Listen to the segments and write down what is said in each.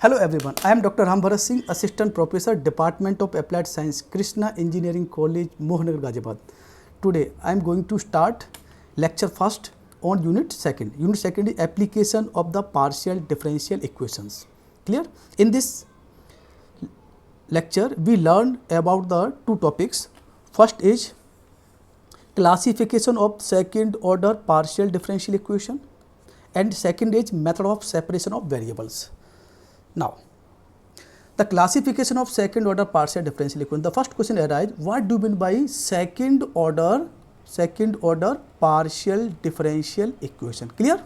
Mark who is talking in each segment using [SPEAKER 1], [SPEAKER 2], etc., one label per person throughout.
[SPEAKER 1] Hello everyone, I am Dr. Bharat Singh, Assistant Professor, Department of Applied Science, Krishna Engineering College, Mohanagar, Ghaziabad. Today I am going to start lecture first on unit second. Unit second is application of the partial differential equations. Clear? In this lecture we learned about the two topics. First is classification of second order partial differential equation, and second is method of separation of variables. Now, the classification of second order partial differential equation. The first question arises, what do you mean by second order partial differential equation? Clear?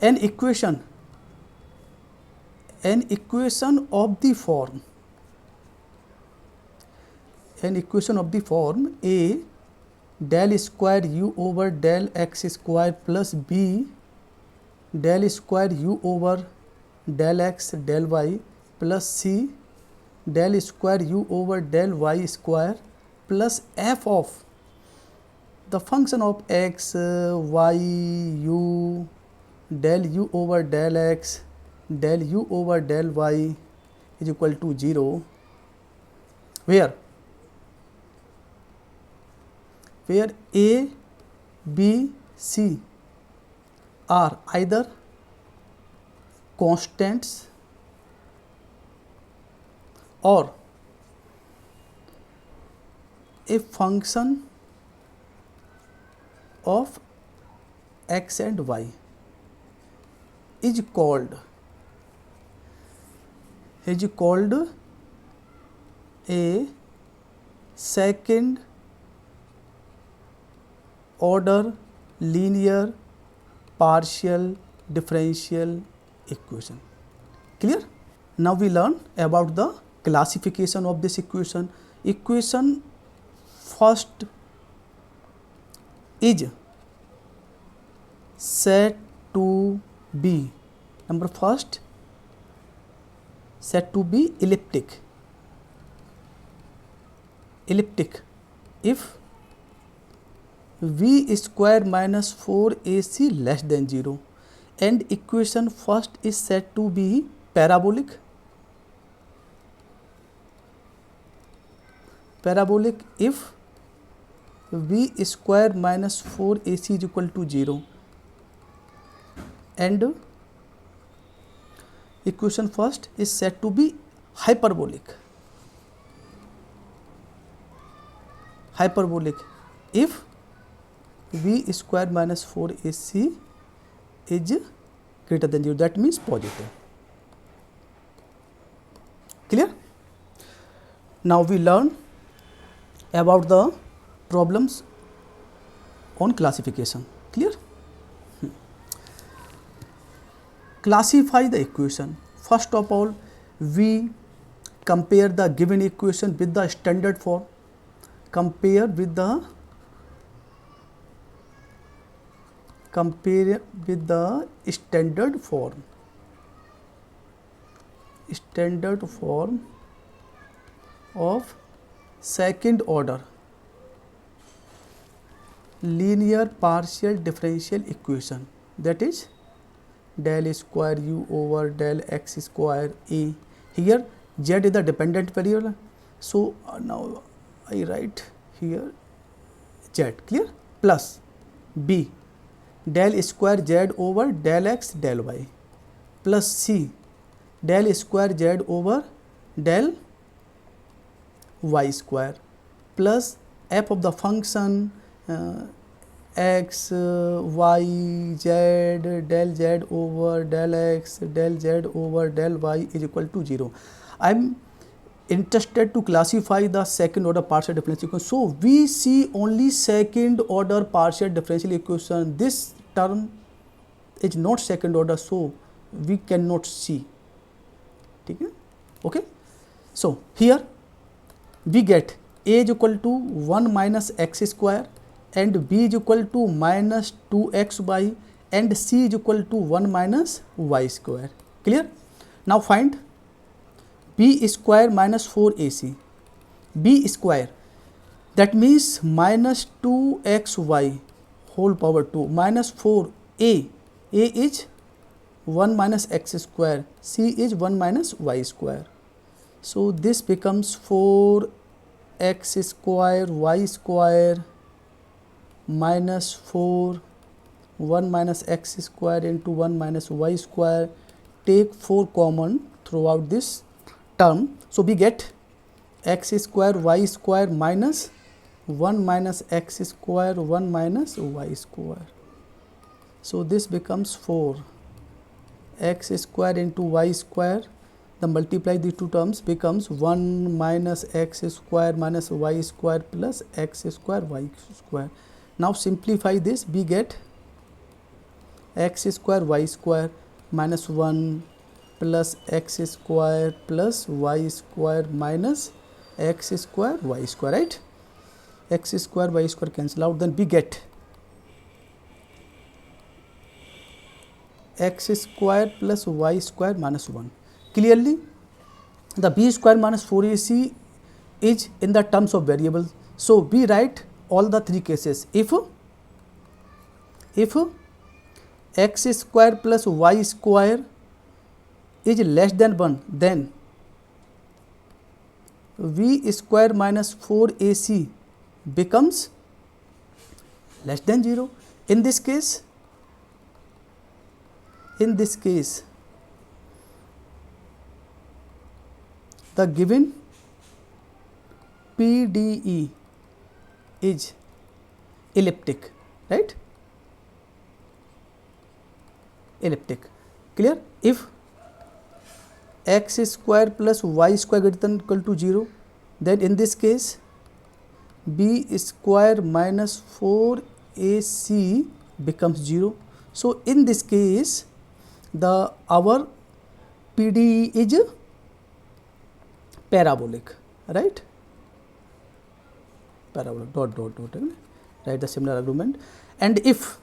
[SPEAKER 1] An equation of the form A del square u over del x square plus b del square u over del x del y plus c del square u over del y square plus f of the function of x, y, u del u over del x del u over del y is equal to 0, where a, b, c are either constants or a function of x and y, is called a second order linear partial differential equation. Clear? Now we learn about the classification of this equation. Equation first is said to be, number first, said to be elliptic if v square minus 4ac less than 0, and equation first is said to be parabolic if v square minus 4ac is equal to 0, and equation first is said to be hyperbolic if v square minus 4ac is greater than 0, that means positive. Clear? Now we learn about the problems on classification. Clear? Classify the equation. First of all, we compare the given equation with the standard form. Compare with the standard form of second order linear partial differential equation, that is del square u over del x square a. Here z is the dependent variable, so now I write here z. Clear? Plus b del square z over del x del y plus c del square z over del y square plus f of the function x, y, z del z over del x del z over del y is equal to 0. I am interested to classify the second order partial differential equation. So we see only second order partial differential equation. This term is not second order, so we cannot see. Okay? So here we get a is equal to 1 minus x square, and b is equal to minus 2xy, and c is equal to 1 minus y square. Clear? Now find b square minus 4ac. b square, that means minus 2xy whole power 2 minus 4a. a is 1 minus x square, c is 1 minus y square. So this becomes 4x square y square minus 4 1 minus x square into 1 minus y square. Take 4 common throughout this term. So we get x square y square minus 1 minus x square 1 minus y square. So this becomes 4 x square into y square. The multiply these two terms becomes 1 minus x square minus y square plus x square y square. Now simplify this, we get x square y square minus 1 plus x square plus y square minus x square y square, right? X square y square cancel out, then we get x square plus y square minus 1. Clearly the b square minus 4ac is in the terms of variables. So we write all the three cases. If x square plus y square is less than 1, then v square minus 4ac becomes less than 0. In this case, the given PDE is elliptic, right? Elliptic. Clear? If x square plus y square greater than equal to 0, then in this case b square minus 4ac becomes 0. So in this case our PDE is parabolic, right? Parabolic, dot dot dot, write the similar argument. And if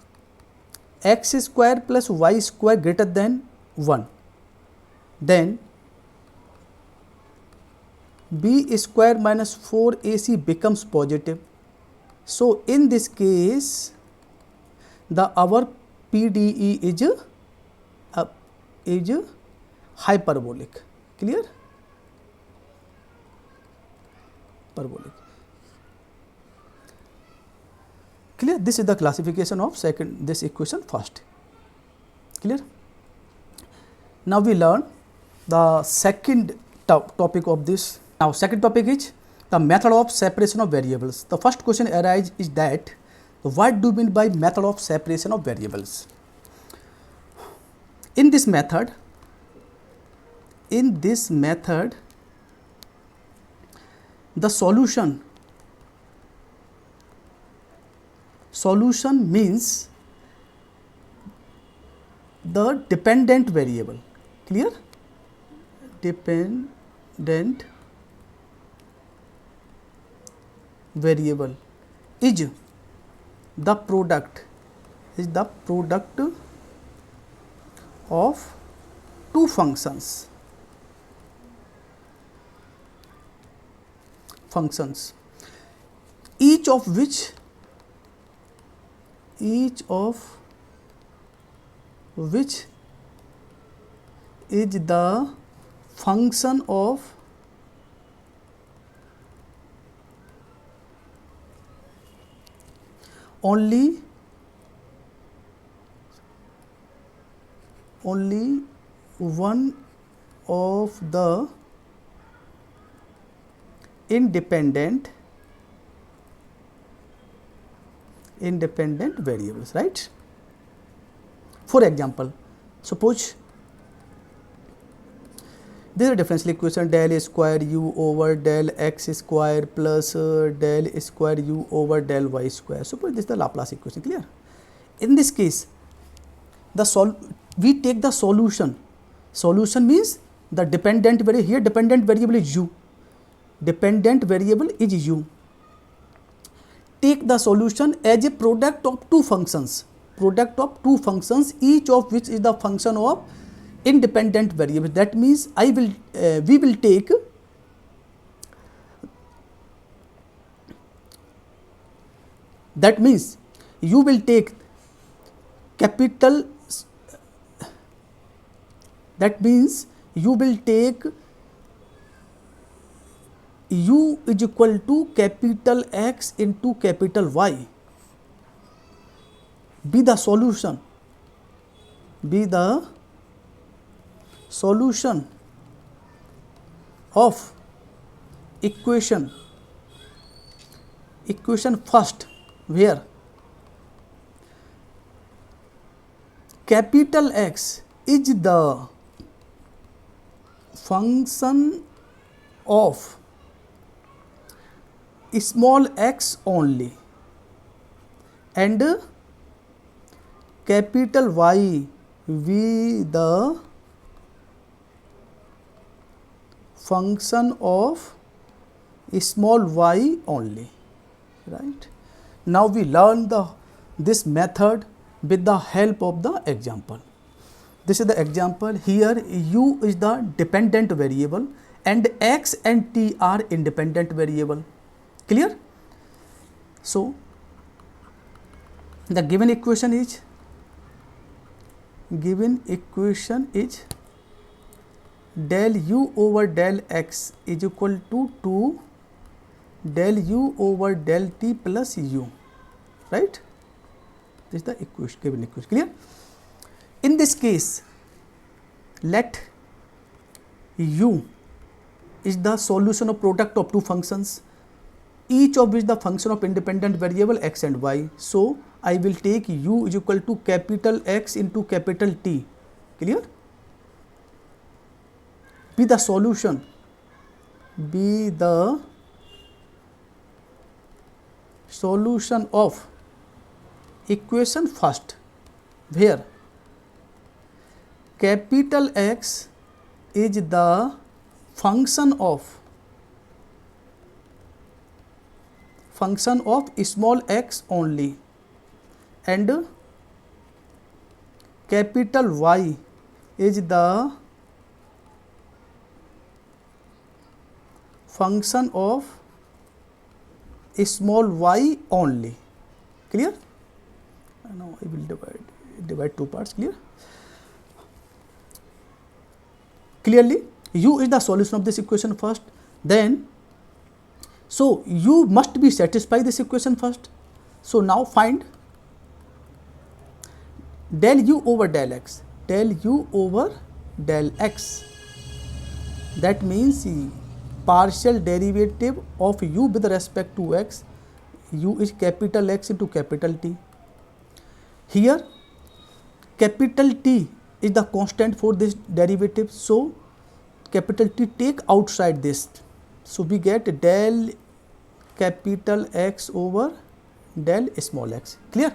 [SPEAKER 1] x square plus y square greater than 1, then b square minus 4ac becomes positive. So in this case our PDE is hyperbolic. Clear? Parabolic. Clear? This is the classification of this equation first. Clear? Now we learn the second topic of this. Now second topic is the method of separation of variables. The first question arises is that what do you mean by method of separation of variables? In this method, the solution means the dependent variable. Clear? Dependent variable is the product of two functions, each of which is the function of only one of the independent variables, right? For example, suppose this is a differential equation del square u over del x square plus del square u over del y square. Suppose this is the Laplace equation. Clear? In this case, we take the solution. Solution means the dependent variable. Here dependent variable is u. Take the solution as a product of two functions, each of which is the function of independent variable. That means we will take you will take capital That means you will take u is equal to capital X into capital Y. Be the solution. Be the solution of equation first, where capital X is the function of small x only and capital Y be the function of small y only, right. Now we learn this method with the help of the example. This is the example. Here u is the dependent variable and x and t are independent variable. Clear? So the given equation is del u over del x is equal to 2 del u over del t plus u, right. This is the equation, given equation. Clear? In this case, let u is the solution of product of two functions, each of which the function of independent variable x and y. So I will take u is equal to capital X into capital T. Clear? Be the solution. Be the solution of equation first, where capital X is the function of small x only and capital Y is the function of small y only. Clear? Now I will divide two parts. Clear? Clearly, u is the solution of this equation first. Then, so you must be satisfied this equation first. So now find del u over del x. Del u over del x. That means partial derivative of u with respect to x. U is capital X into capital T. Here capital T is the constant for this derivative. So capital T take outside this. So we get del capital X over del small x. Clear?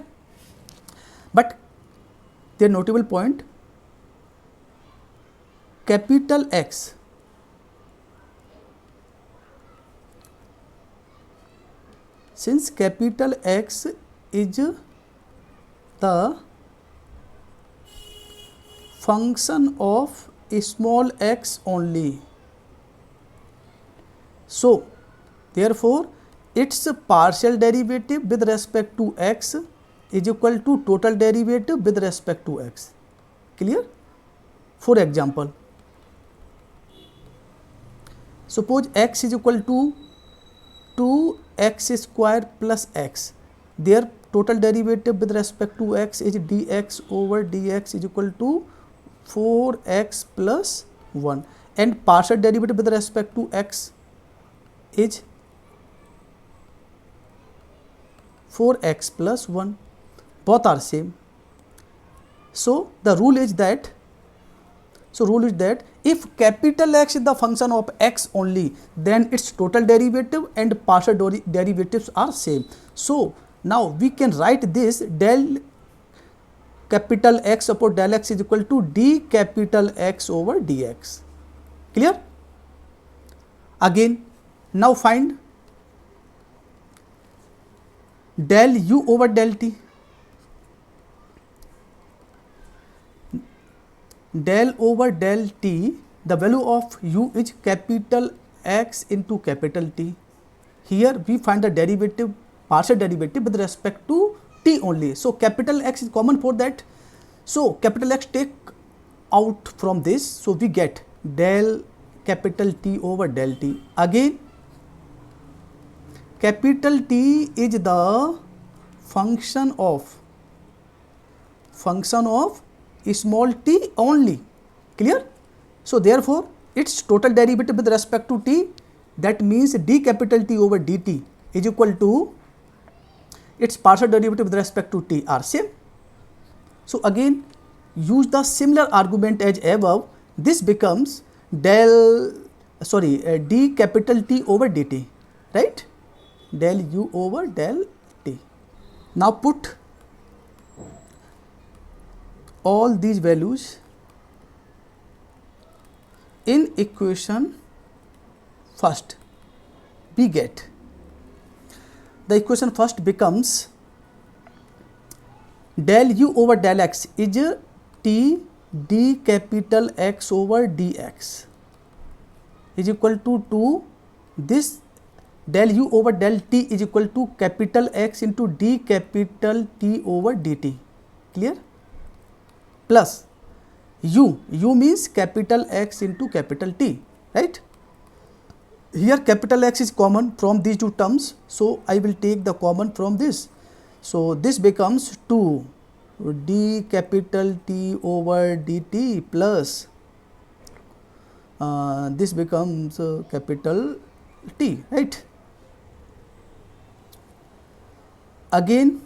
[SPEAKER 1] But the notable point, capital X since capital X is the function of small x only, so therefore its partial derivative with respect to x is equal to total derivative with respect to x. Clear? For example, suppose x is equal to 2x square plus x. Their total derivative with respect to x is dx over dx is equal to 4x plus 1, and partial derivative with respect to x is 4x plus 1. Both are same. So the rule is that if capital X is the function of x only, then its total derivative and partial derivatives are same. So now we can write this del capital X upon del x is equal to d capital X over dx. Clear? Again, now find del u over del t. Del over del t, the value of u is capital X into capital T. Here we find the derivative, partial derivative with respect to t only. So capital X is common for that. So capital X take out from this, so we get del capital T over del T. Again, capital T is the function of small t only. Clear? So therefore, its total derivative with respect to t, that means d capital T over dt is equal to its partial derivative with respect to t are same. So again, use the similar argument as above. This becomes d capital T over dt, right? Del u over del t. Now put all these values in equation first. We get the equation first becomes del u over del x is t d capital X over dx is equal to this del u over del t is equal to capital X into d capital T over dt. Clear? Plus u means capital X into capital T, right? Here capital X is common from these two terms, so I will take the common from this. So this becomes 2 d capital T over dt plus this becomes capital T, right? Again,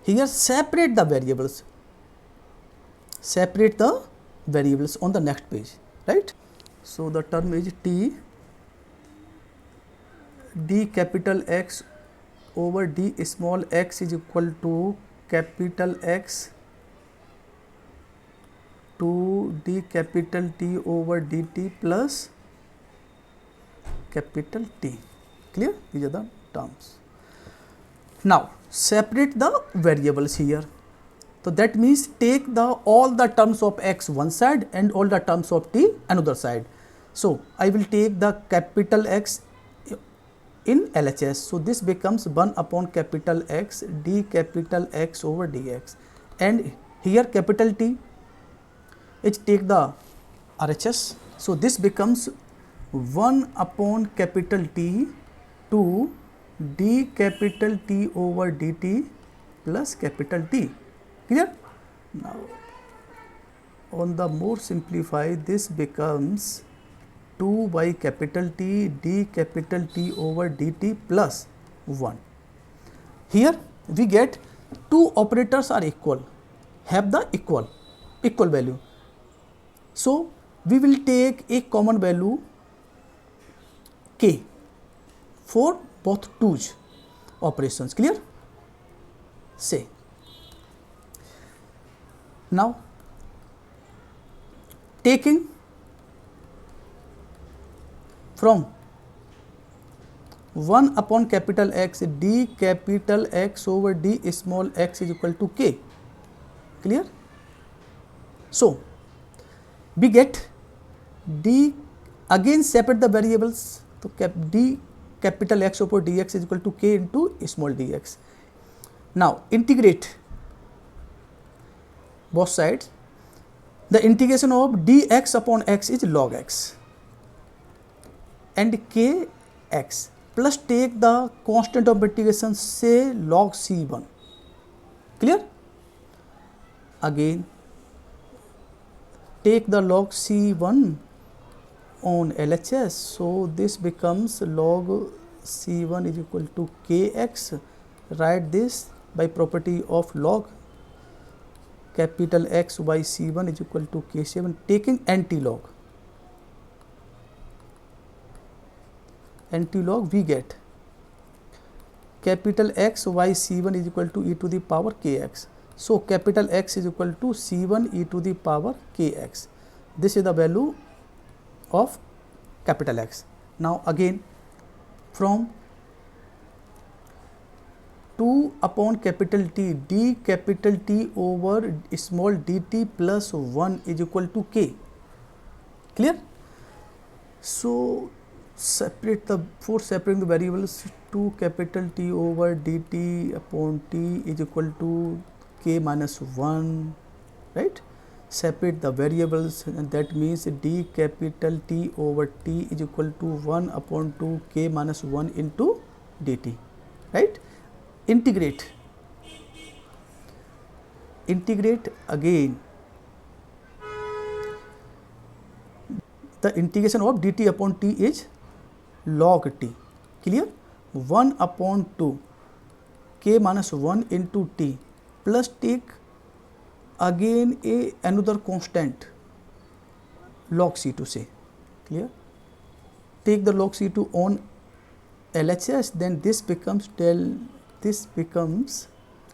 [SPEAKER 1] here separate the variables on the next page, right? So the term is t d capital X over d small x is equal to capital X to d capital T over dt plus capital T. Clear? These are the terms. Now separate the variables here. So that means take all the terms of x one side and all the terms of t another side. So I will take the capital X in LHS. So this becomes 1 upon capital X d capital X over dx, and here capital T is take the RHS. So this becomes 1 upon capital T to d capital T over dt plus capital T. Clear? Now on the more simplified, this becomes 2 by capital T d capital T over dt plus 1. Here we get two operators are equal, have the equal value. So we will take a common value k for both two operations. Clear? Say now taking from 1 upon capital X d capital X over d small x is equal to k. Clear? So we get d, again separate the variables. So d capital X over dx is equal to k into small dx. Now integrate both sides. The integration of dx upon x is log x and kx, plus take the constant of integration, say log c1. Clear? Again take the log c1 on LHS. So this becomes log c1 is equal to kx. Write this by property of log capital X by c1 is equal to k7, taking anti-log we get capital X y c1 is equal to e to the power kx. So capital X is equal to c1 e to the power kx. This is the value of capital X. Now again from 2 upon capital T d capital T over small dt plus 1 is equal to k. Clear? So for separating the variables, 2 capital T over dt upon t is equal to k minus 1, right? Separate the variables, and that means d capital T over T is equal to 1 upon 2 k minus 1 into dt, right? Integrate again. The integration of dt upon t is log t, clear? 1 upon 2 k minus 1 into t, plus take again another constant log C2, say, clear? Take the log C2 on LHS, then this becomes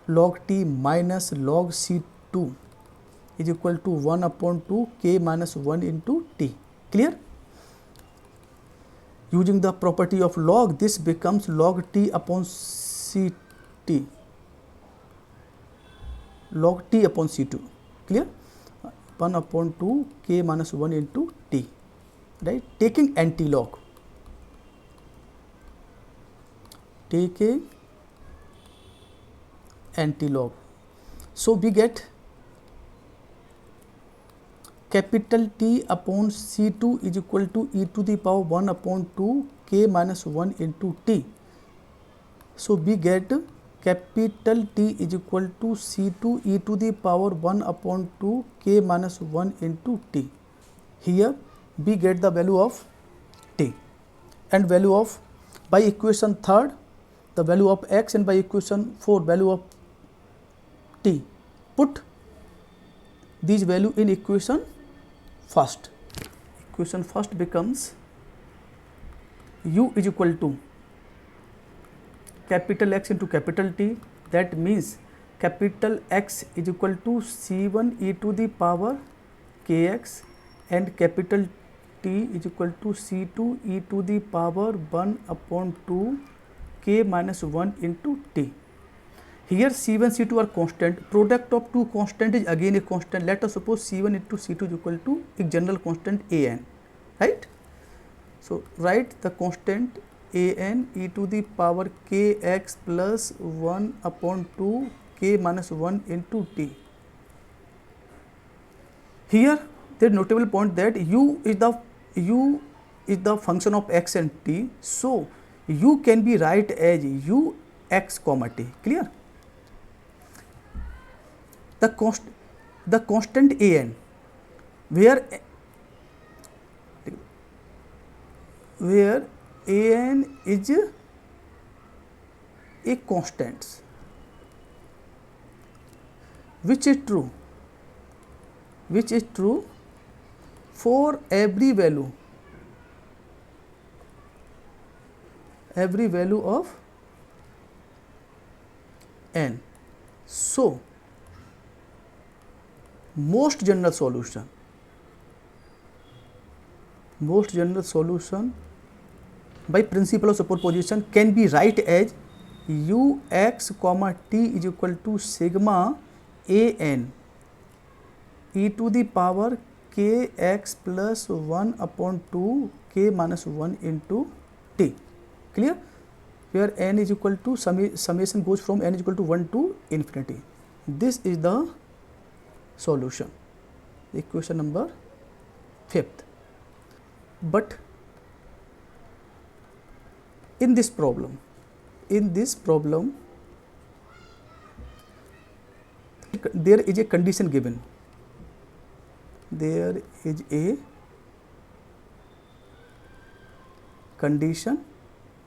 [SPEAKER 1] log t minus log C2 is equal to 1 upon 2 k minus 1 into t, clear? Using the property of log, this becomes log t upon Ct, log t upon C2, clear? 1 upon 2 k minus 1 into t, right? Taking anti-log, so we get capital T upon C2 is equal to e to the power 1 upon 2 k minus 1 into t. So we get capital T is equal to C2 e to the power 1 upon 2 k minus 1 into t. Here we get the value of t and value of, by equation 3rd, the value of x, and by equation 4 value of t. Put these value in equation first. Equation first becomes u is equal to capital X into capital T, that means capital X is equal to C1 e to the power kx and capital T is equal to C2 e to the power 1 upon 2 k minus 1 into t. Here C1, C2 are constant, product of two constant is again a constant. Let us suppose C1 into C2 is equal to a general constant an, right? So write the constant an e to the power kx plus 1 upon 2 k minus 1 into t. Here there is notable point that u is the function of x and t, so u can be write as u x comma t, clear? The constant an, where an is a constant, which is true for every value of n. So most general solution by principle of superposition can be write as u x comma t is equal to sigma an e to the power k x plus 1 upon 2 k minus 1 into t, clear? Where n is equal to summation goes from n is equal to 1 to infinity. This is the solution, equation number 5th. But in this problem there is a condition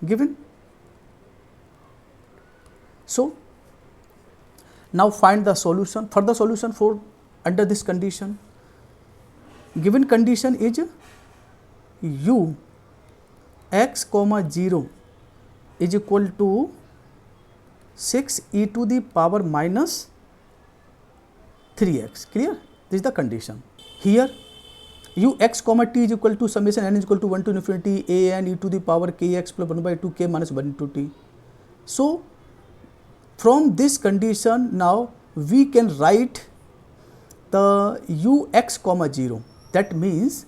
[SPEAKER 1] given. So now find the solution, further solution for under this condition. Given condition is u x comma 0 is equal to 6 e to the power minus 3x, clear? This is the condition. Here u x comma t is equal to summation n is equal to 1 to infinity a n e to the power k x plus 1 by 2 k minus 1 into t. So from this condition now we can write the u x comma 0, that means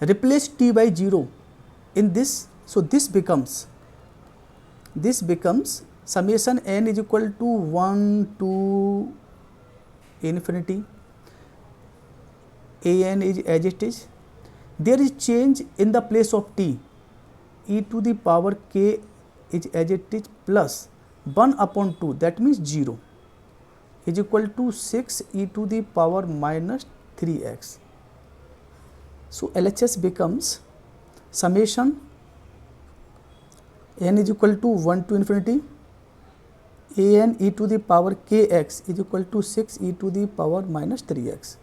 [SPEAKER 1] replace t by 0 in this. So this becomes summation n is equal to 1 to infinity, an is as it is. There is change in the place of t, e to the power k is as it is plus 1 upon 2, that means 0 is equal to 6 e to the power minus 3x. So LHS becomes summation n is equal to 1 to infinity an e to the power kx is equal to 6 e to the power minus 3x.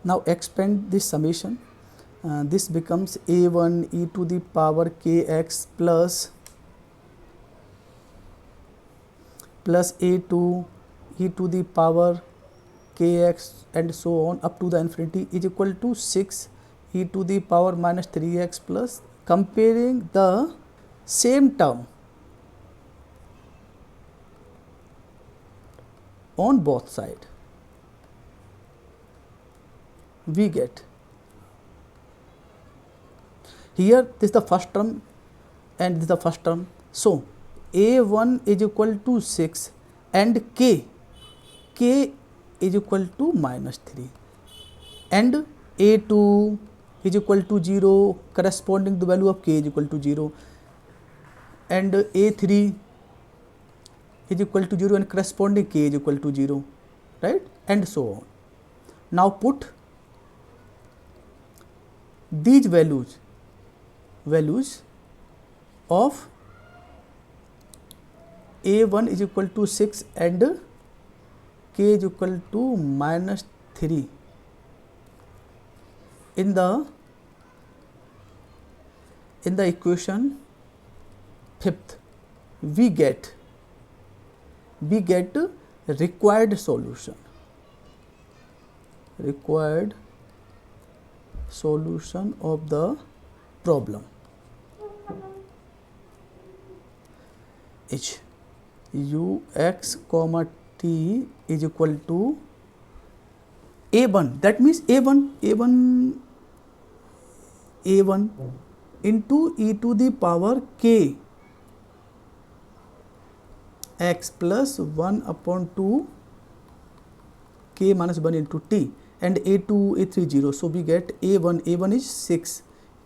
[SPEAKER 1] Now expand this summation. This becomes a1 e to the power kx plus a2 e to the power kx and so on up to the infinity is equal to 6 e to the power minus 3x plus, comparing the same term on both sides, we get here this is the first term and this is the first term. So a1 is equal to 6 and k is equal to minus 3 and a2 is equal to 0 corresponding to the value of k is equal to 0 and a3 is equal to 0 and corresponding k is equal to 0, right, and so on. Now put these values of a1 is equal to 6 and k is equal to minus 3 in the equation fifth, we get required solution of the problem h u x comma t is equal to a1, that means a1 into e to the power k x plus 1 upon 2 k minus 1 into t and a2 a3 0. So we get a1 is 6,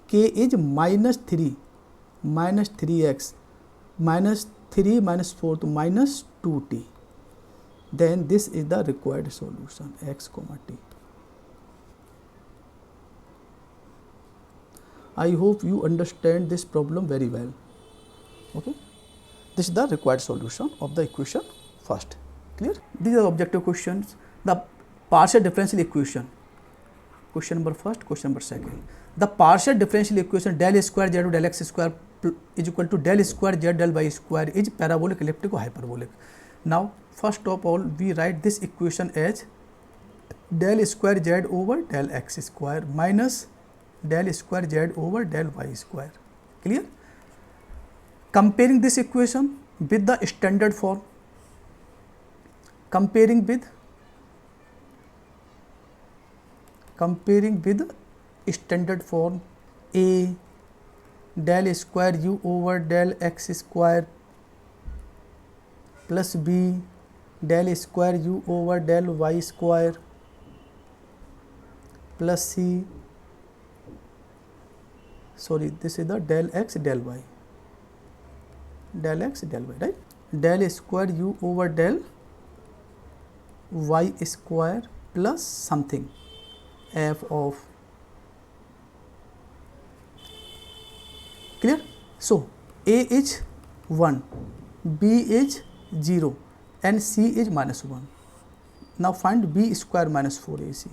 [SPEAKER 1] k is minus 3x minus 3 minus 4 to minus 2t. Then this is the required solution x comma t. I hope you understand this problem very well. Okay, this is the required solution of the equation first. Clear? These are objective questions. The partial differential equation, question number first, question number second. The partial differential equation del square z del x square is equal to del square z del y square is parabolic, elliptic or hyperbolic. Now first of all we write this equation as del square z over del x square minus del square z over del y square. Clear? Comparing this equation with the standard form, comparing with standard form, a del square u over del x square plus b del square u over del y square plus c, sorry, this is the del x del y, right, del square u over del y square plus something f of. Clear? So a is 1, b is 0 and c is minus 1. Now find b square minus 4ac.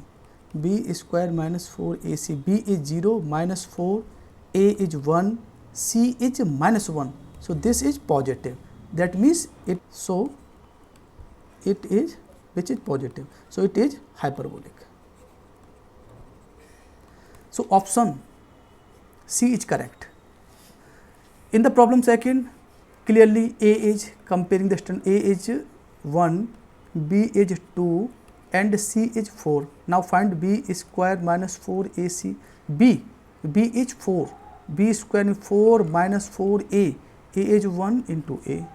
[SPEAKER 1] b square minus 4ac, b is 0 minus 4, a is 1, c is minus 1. So this is positive, that means it is, which is positive, so it is hyperbolic. So option C is correct. In the problem second, clearly a is, comparing the standard, a is 1, b is 2 and c is 4. Now find b square minus 4ac. b is 4, b square is 4 minus 4a, a is 1 into a,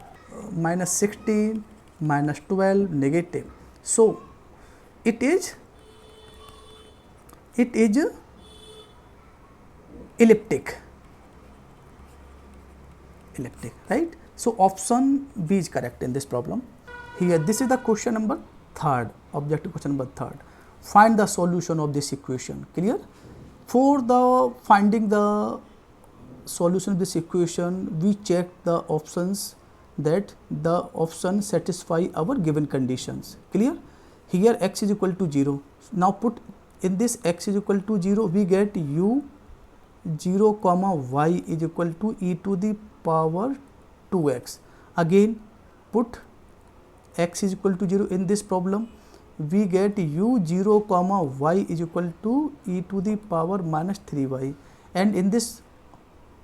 [SPEAKER 1] minus 16 minus 12 negative. So it is elliptic, right? So option B is correct in this problem. Here this is the question number 3rd, objective question number 3rd. Find the solution of this equation. Clear? For the finding the solution of this equation, we check the options that the option satisfy our given conditions. Clear? Here x is equal to 0. Now put in this x is equal to 0, we get u 0 comma y is equal to e to the power 2x. Again put x is equal to 0 in this problem, we get u 0 comma y is equal to e to the power minus 3y, and in this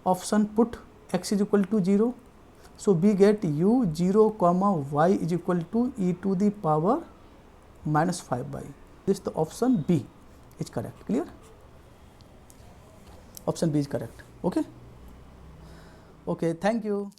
[SPEAKER 1] option put x is equal to 0. So we get u 0 comma y is equal to e to the power minus 5y. This the option B is correct. Clear? Option B is correct. Okay. Okay. Thank you.